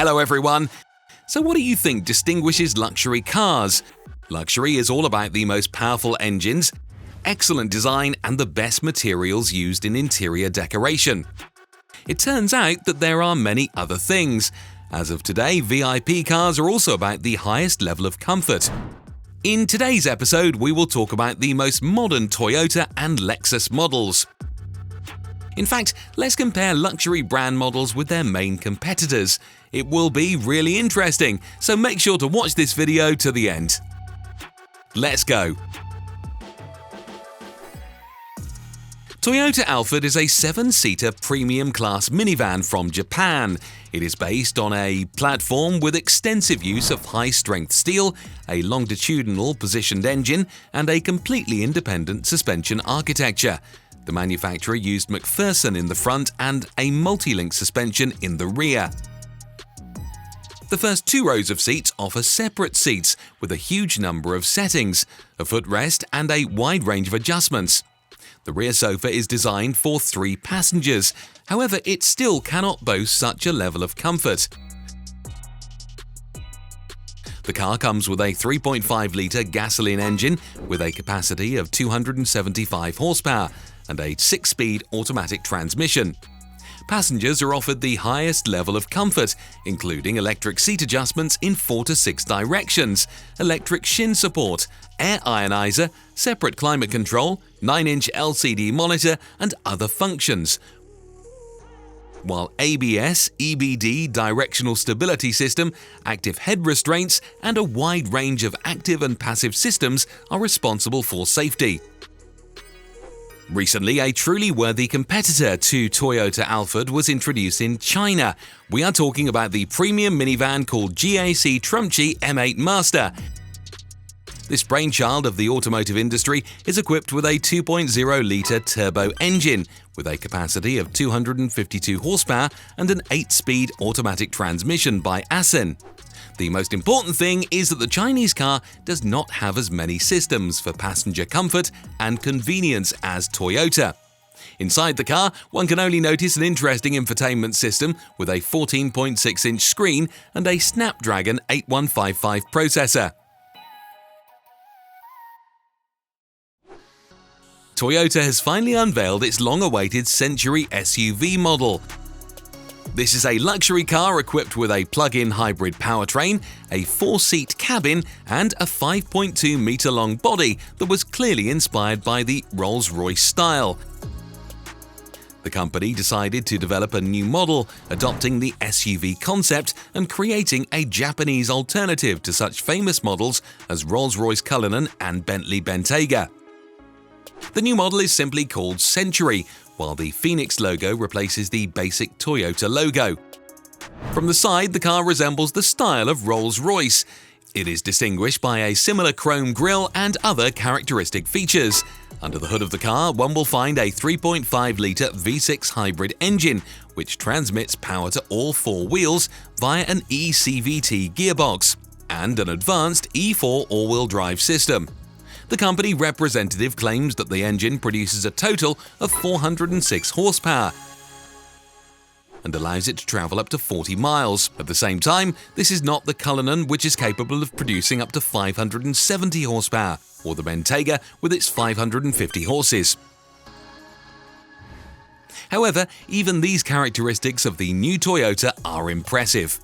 Hello everyone! So what do you think distinguishes luxury cars? Luxury is all about the most powerful engines, excellent design and the best materials used in interior decoration. It turns out that there are many other things. As of today, VIP cars are also about the highest level of comfort. In today's episode, we will talk about the most modern Toyota and Lexus models. In fact, let's compare luxury brand models with their main competitors. It will be really interesting, so make sure to watch this video to the end. Let's go! Toyota Alfred is a 7-seater premium class minivan from Japan. It is based on a platform with extensive use of high-strength steel, a longitudinal positioned engine, and a completely independent suspension architecture. The manufacturer used McPherson in the front and a multi-link suspension in the rear. The first 2 rows of seats offer separate seats with a huge number of settings, a footrest, and a wide range of adjustments. The rear sofa is designed for 3 passengers, however, it still cannot boast such a level of comfort. The car comes with a 3.5-litre gasoline engine with a capacity of 275 horsepower and a 6-speed automatic transmission. Passengers are offered the highest level of comfort, including electric seat adjustments in 4 to 6 directions, electric shin support, air ionizer, separate climate control, 9-inch LCD monitor, and other functions. While ABS, EBD directional stability system, active head restraints, and a wide range of active and passive systems are responsible for safety. Recently, a truly worthy competitor to Toyota Alfred was introduced in China. We are talking about the premium minivan called GAC Trumpchi M8 Master. This brainchild of the automotive industry is equipped with a 2.0-litre turbo engine with a capacity of 252 horsepower and an 8-speed automatic transmission by Assen. The most important thing is that the Chinese car does not have as many systems for passenger comfort and convenience as Toyota. Inside the car, one can only notice an interesting infotainment system with a 14.6-inch screen and a Snapdragon 8155 processor. Toyota has finally unveiled its long-awaited Century SUV model. This is a luxury car equipped with a plug-in hybrid powertrain, a 4-seat cabin, and a 5.2-meter-long body that was clearly inspired by the Rolls-Royce style. The company decided to develop a new model, adopting the SUV concept and creating a Japanese alternative to such famous models as Rolls-Royce Cullinan and Bentley Bentayga. The new model is simply called Century, while the Phoenix logo replaces the basic Toyota logo. From the side, the car resembles the style of Rolls-Royce. It is distinguished by a similar chrome grille and other characteristic features. Under the hood of the car, one will find a 3.5-litre V6 hybrid engine, which transmits power to all 4 wheels via an eCVT gearbox, and an advanced E4 all-wheel drive system. The company representative claims that the engine produces a total of 406 horsepower and allows it to travel up to 40 miles. At the same time, this is not the Cullinan, which is capable of producing up to 570 horsepower, or the Bentayga with its 550 horses. However, even these characteristics of the new Toyota are impressive.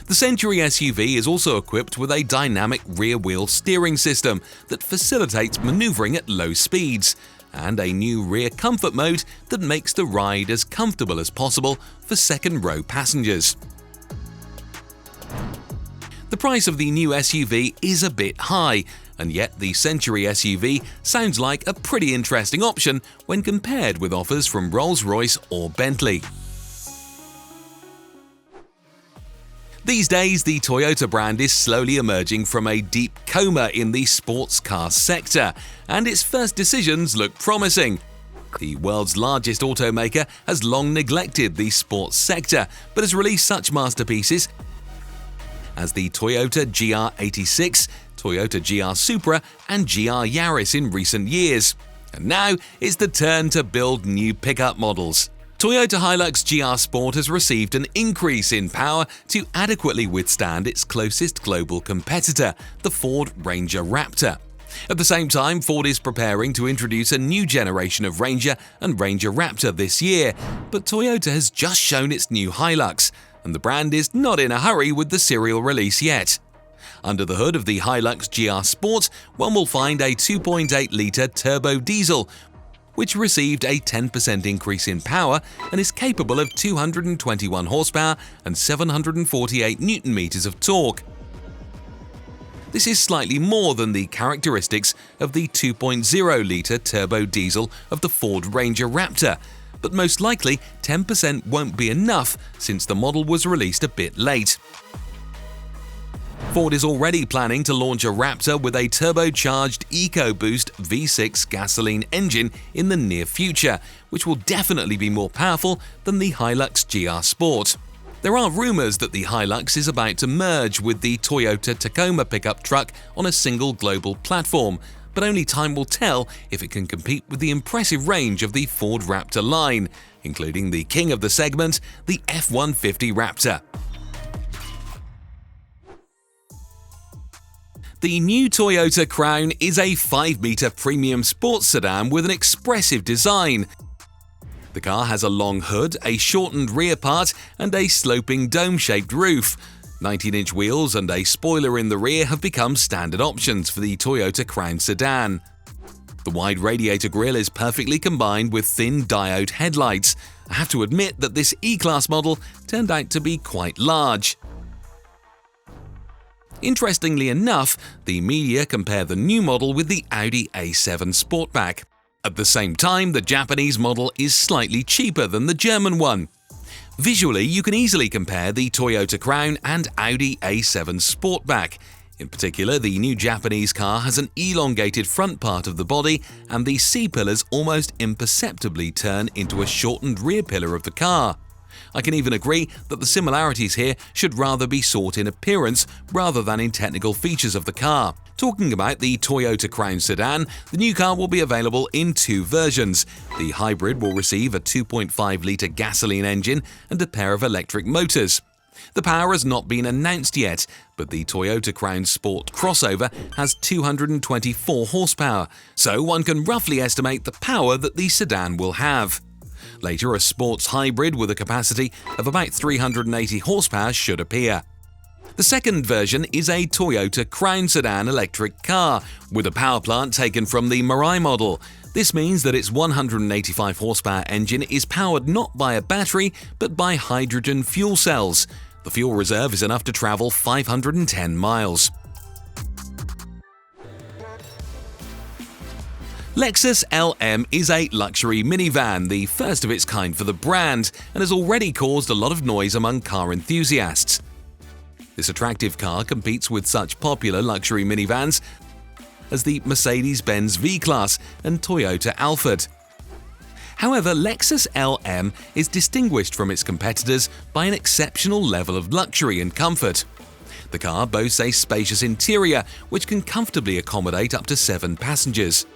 The Century SUV is also equipped with a dynamic rear-wheel steering system that facilitates maneuvering at low speeds, and a new rear comfort mode that makes the ride as comfortable as possible for second-row passengers. The price of the new SUV is a bit high, and yet the Century SUV sounds like a pretty interesting option when compared with offers from Rolls-Royce or Bentley. These days, the Toyota brand is slowly emerging from a deep coma in the sports car sector, and its first decisions look promising. The world's largest automaker has long neglected the sports sector, but has released such masterpieces as the Toyota GR86, Toyota GR Supra, and GR Yaris in recent years. And now it's the turn to build new pickup models. Toyota Hilux GR Sport has received an increase in power to adequately withstand its closest global competitor, the Ford Ranger Raptor. At the same time, Ford is preparing to introduce a new generation of Ranger and Ranger Raptor this year, but Toyota has just shown its new Hilux, and the brand is not in a hurry with the serial release yet. Under the hood of the Hilux GR Sport, one will find a 2.8-litre turbo diesel, which received a 10% increase in power and is capable of 221 horsepower and 748 Nm of torque. This is slightly more than the characteristics of the 2.0-litre turbo diesel of the Ford Ranger Raptor, but most likely 10% won't be enough since the model was released a bit late. Ford is already planning to launch a Raptor with a turbocharged EcoBoost V6 gasoline engine in the near future, which will definitely be more powerful than the Hilux GR Sport. There are rumors that the Hilux is about to merge with the Toyota Tacoma pickup truck on a single global platform, but only time will tell if it can compete with the impressive range of the Ford Raptor line, including the king of the segment, the F-150 Raptor. The new Toyota Crown is a 5-meter premium sports sedan with an expressive design. The car has a long hood, a shortened rear part, and a sloping dome-shaped roof. 19-inch wheels and a spoiler in the rear have become standard options for the Toyota Crown sedan. The wide radiator grille is perfectly combined with thin diode headlights. I have to admit that this E-Class model turned out to be quite large. Interestingly enough, the media compare the new model with the Audi A7 Sportback. At the same time, the Japanese model is slightly cheaper than the German one. Visually, you can easily compare the Toyota Crown and Audi A7 Sportback. In particular, the new Japanese car has an elongated front part of the body, and the C-pillars almost imperceptibly turn into a shortened rear pillar of the car. I can even agree that the similarities here should rather be sought in appearance rather than in technical features of the car. Talking about the Toyota Crown sedan, the new car will be available in two versions. The hybrid will receive a 2.5-litre gasoline engine and a pair of electric motors. The power has not been announced yet, but the Toyota Crown Sport crossover has 224 horsepower, so one can roughly estimate the power that the sedan will have. Later, a sports hybrid with a capacity of about 380 horsepower should appear. The second version is a Toyota Crown sedan electric car, with a power plant taken from the Mirai model. This means that its 185 horsepower engine is powered not by a battery, but by hydrogen fuel cells. The fuel reserve is enough to travel 510 miles. Lexus LM is a luxury minivan, the first of its kind for the brand, and has already caused a lot of noise among car enthusiasts. This attractive car competes with such popular luxury minivans as the Mercedes-Benz V-Class and Toyota Alfred. However, Lexus LM is distinguished from its competitors by an exceptional level of luxury and comfort. The car boasts a spacious interior which can comfortably accommodate up to 7 passengers.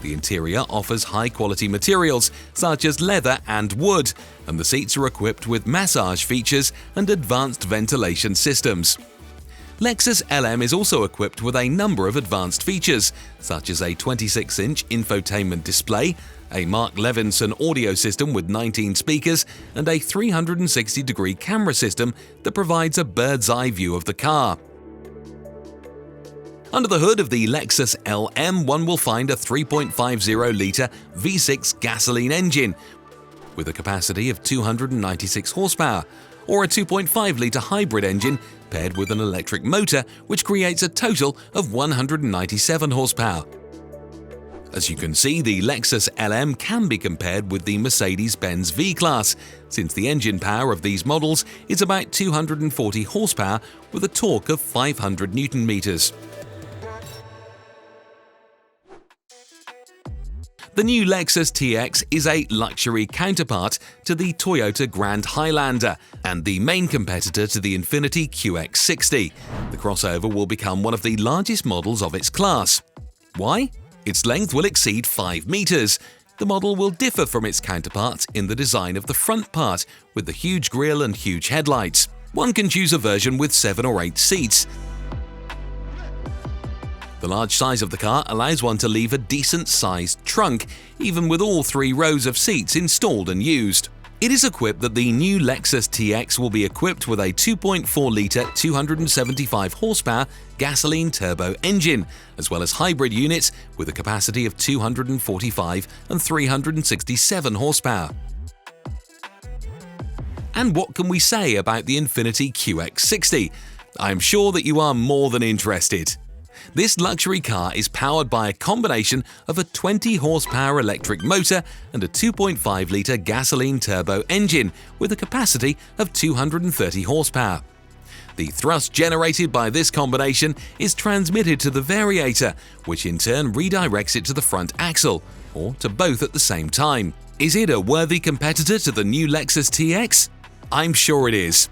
The interior offers high-quality materials such as leather and wood, and the seats are equipped with massage features and advanced ventilation systems. Lexus LM is also equipped with a number of advanced features, such as a 26-inch infotainment display, a Mark Levinson audio system with 19 speakers, and a 360-degree camera system that provides a bird's-eye view of the car. Under the hood of the Lexus LM, one will find a 3.50-litre V6 gasoline engine with a capacity of 296 horsepower, or a 2.5-litre hybrid engine paired with an electric motor which creates a total of 197 horsepower. As you can see, the Lexus LM can be compared with the Mercedes-Benz V-Class, since the engine power of these models is about 240 horsepower with a torque of 500 Nm. The new Lexus TX is a luxury counterpart to the Toyota Grand Highlander and the main competitor to the Infiniti QX60. The crossover will become one of the largest models of its class. Why? Its length will exceed 5 meters. The model will differ from its counterparts in the design of the front part, with the huge grille and huge headlights. One can choose a version with 7 or 8 seats. The large size of the car allows one to leave a decent-sized trunk, even with all 3 rows of seats installed and used. It is equipped that the new Lexus TX will be equipped with a 2.4-litre 275 horsepower gasoline turbo engine, as well as hybrid units with a capacity of 245 and 367 horsepower. And what can we say about the Infiniti QX60? I am sure that you are more than interested. This luxury car is powered by a combination of a 20-horsepower electric motor and a 2.5-litre gasoline turbo engine with a capacity of 230 horsepower. The thrust generated by this combination is transmitted to the variator, which in turn redirects it to the front axle, or to both at the same time. Is it a worthy competitor to the new Lexus TX? I'm sure it is.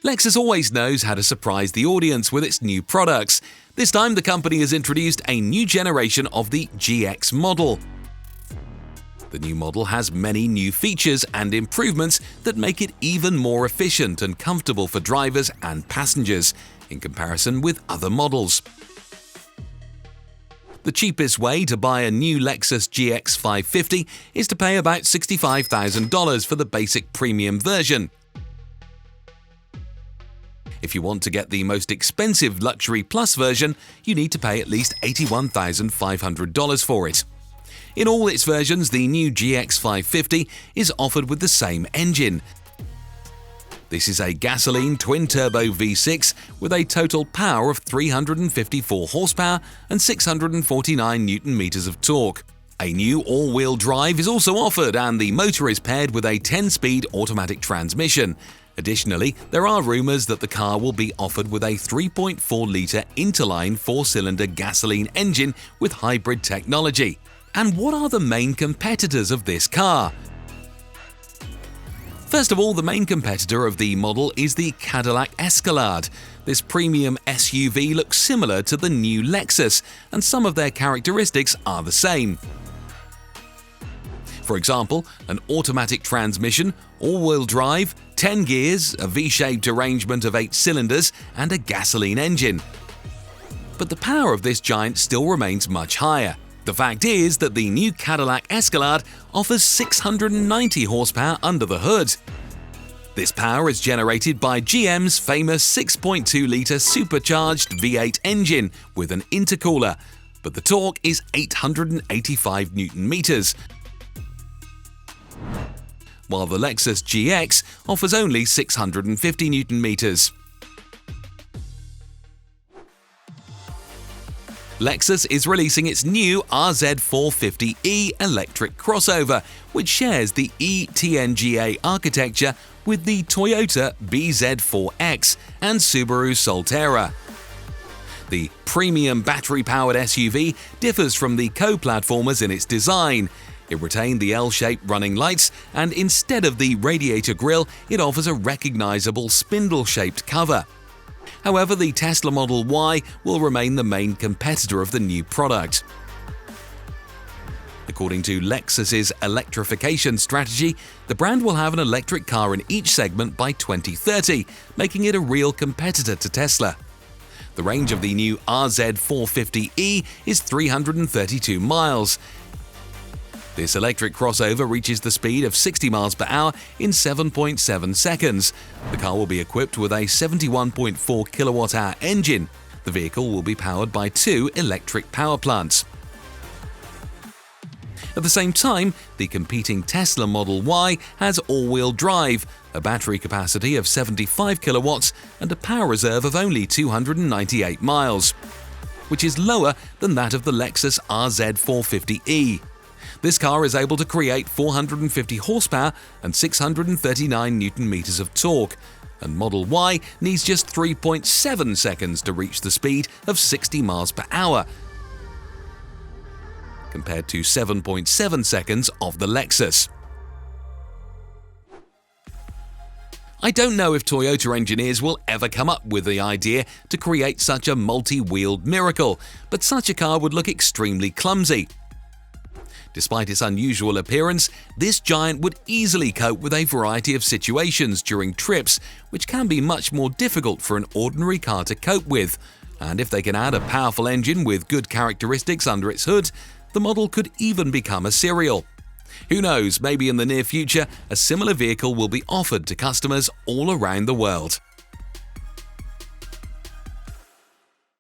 Lexus always knows how to surprise the audience with its new products. This time, the company has introduced a new generation of the GX model. The new model has many new features and improvements that make it even more efficient and comfortable for drivers and passengers, in comparison with other models. The cheapest way to buy a new Lexus GX550 is to pay about $65,000 for the basic premium version. If you want to get the most expensive Luxury Plus version, you need to pay at least $81,500 for it. In all its versions, the new GX550 is offered with the same engine. This is a gasoline twin-turbo V6 with a total power of 354 horsepower and 649 Newton-meters of torque. A new all-wheel drive is also offered, and the motor is paired with a 10-speed automatic transmission. Additionally, there are rumors that the car will be offered with a 3.4-litre interline 4-cylinder gasoline engine with hybrid technology. And what are the main competitors of this car? First of all, the main competitor of the model is the Cadillac Escalade. This premium SUV looks similar to the new Lexus, and some of their characteristics are the same. For example, an automatic transmission, all-wheel drive, 10 gears, a V-shaped arrangement of 8 cylinders, and a gasoline engine. But the power of this giant still remains much higher. The fact is that the new Cadillac Escalade offers 690 horsepower under the hood. This power is generated by GM's famous 6.2-litre supercharged V8 engine with an intercooler, but the torque is 885 Newton-meters, while the Lexus GX offers only 650 Newton-meters. Lexus is releasing its new RZ450e electric crossover, which shares the eTNGA architecture with the Toyota BZ4X and Subaru Solterra. The premium battery-powered SUV differs from the co-platformers in its design. It retained the L-shaped running lights, and instead of the radiator grille, it offers a recognizable spindle-shaped cover. However, the Tesla Model Y will remain the main competitor of the new product. According to Lexus's electrification strategy, the brand will have an electric car in each segment by 2030, making it a real competitor to Tesla. The range of the new RZ450e is 332 miles. This electric crossover reaches the speed of 60 miles per hour in 7.7 seconds. The car will be equipped with a 71.4 kilowatt-hour engine. The vehicle will be powered by 2 electric power plants. At the same time, the competing Tesla Model Y has all-wheel drive, a battery capacity of 75 kilowatts, and a power reserve of only 298 miles, which is lower than that of the Lexus RZ450e. This car is able to create 450 horsepower and 639 Newton-meters of torque, and Model Y needs just 3.7 seconds to reach the speed of 60 miles per hour, compared to 7.7 seconds of the Lexus. I don't know if Toyota engineers will ever come up with the idea to create such a multi-wheeled miracle, but such a car would look extremely clumsy. Despite its unusual appearance, this giant would easily cope with a variety of situations during trips, which can be much more difficult for an ordinary car to cope with. And if they can add a powerful engine with good characteristics under its hood, the model could even become a serial. Who knows, maybe in the near future, a similar vehicle will be offered to customers all around the world.